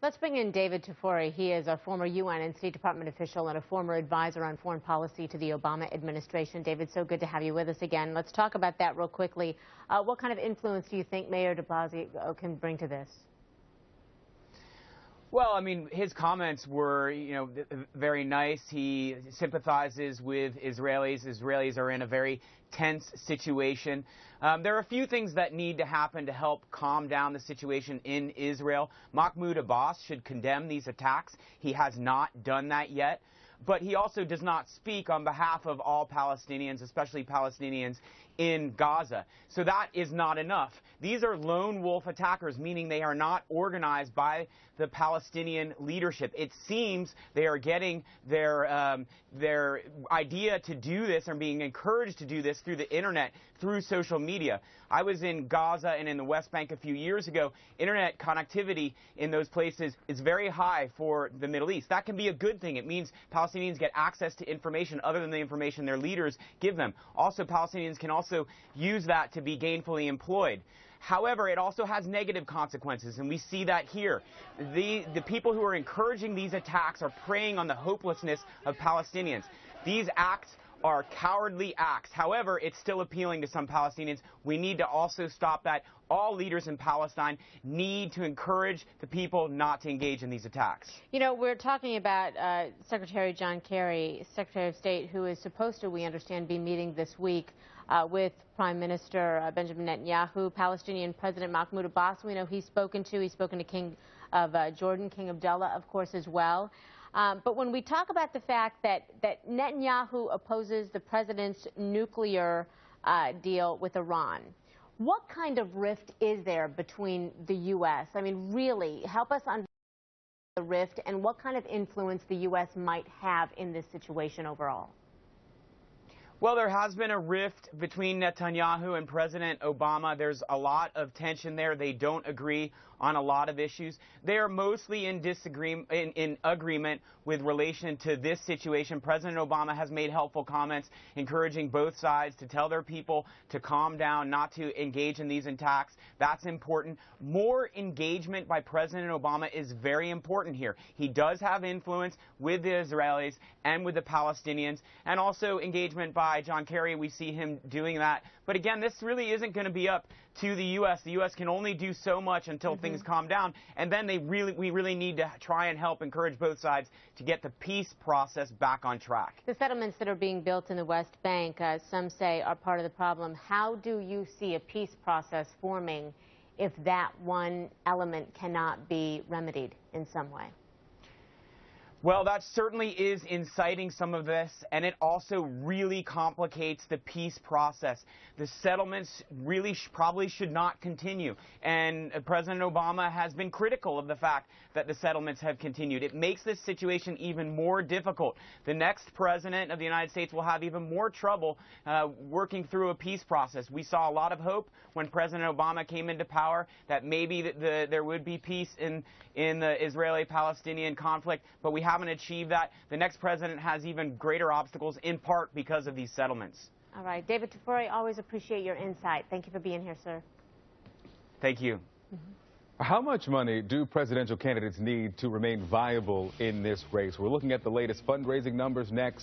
Let's bring in David Tafuri. He is a former UN and State Department official and a former advisor on foreign policy to the Obama administration. David, so good to have you with us again. Let's talk about that real quickly. What kind of influence do you think Mayor de Blasio can bring to this? Well, I mean, his comments were, very nice. He sympathizes with Israelis. Israelis are in a very tense situation. There are a few things that need to happen to help calm down the situation in Israel. Mahmoud Abbas should condemn these attacks. He has not done that yet. But he also does not speak on behalf of all Palestinians, especially Palestinians in Gaza. So that is not enough. These are lone wolf attackers, meaning they are not organized by the Palestinian leadership. It seems they are getting their idea to do this or being encouraged to do this through the internet, through social media. I was in Gaza and in the West Bank a few years ago. Internet connectivity in those places is very high for the Middle East. That can be a good thing. It means Palestinians get access to information other than the information their leaders give them. Also, Palestinians can also use that to be gainfully employed. However, it also has negative consequences, and we see that here. The people who are encouraging these attacks are preying on the hopelessness of Palestinians. These acts are cowardly acts. However, it's still appealing to some Palestinians. We need to also stop that. All leaders in Palestine need to encourage the people not to engage in these attacks. You know, we're talking about Secretary John Kerry, Secretary of State, who is supposed to, we understand, be meeting this week with Prime Minister Benjamin Netanyahu. Palestinian President Mahmoud Abbas, we know he's spoken to King of Jordan, King Abdullah, of course, as well. But when we talk about the fact that Netanyahu opposes the president's nuclear deal with Iran, what kind of rift is there between the U.S.? I mean, really, help us understand the rift and what kind of influence the U.S. might have in this situation overall. Well, there has been a rift between Netanyahu and President Obama. There's a lot of tension there. They don't agree on a lot of issues. They are mostly in agreement with relation to this situation. President Obama has made helpful comments encouraging both sides to tell their people to calm down, not to engage in these attacks. That's important. More engagement by President Obama is very important here. He does have influence with the Israelis and with the Palestinians, and also engagement by John Kerry. We see him doing that. But again, this really isn't going to be up to the U.S. The U.S. can only do so much until things calm down, and then we really need to try and help encourage both sides to get the peace process back on track. The settlements that are being built in the West Bank, some say, are part of the problem. How do you see a peace process forming if that one element cannot be remedied in some way? Well, that certainly is inciting some of this, and it also really complicates the peace process. The settlements really probably should not continue, and President Obama has been critical of the fact that the settlements have continued. It makes this situation even more difficult. The next president of the United States will have even more trouble working through a peace process. We saw a lot of hope when President Obama came into power that maybe there would be peace in the Israeli-Palestinian conflict, but we haven't achieved that. The next president has even greater obstacles, in part because of these settlements. All right. David Tafuri, always appreciate your insight. Thank you for being here, sir. Thank you. How much money do presidential candidates need to remain viable in this race? We're looking at the latest fundraising numbers next.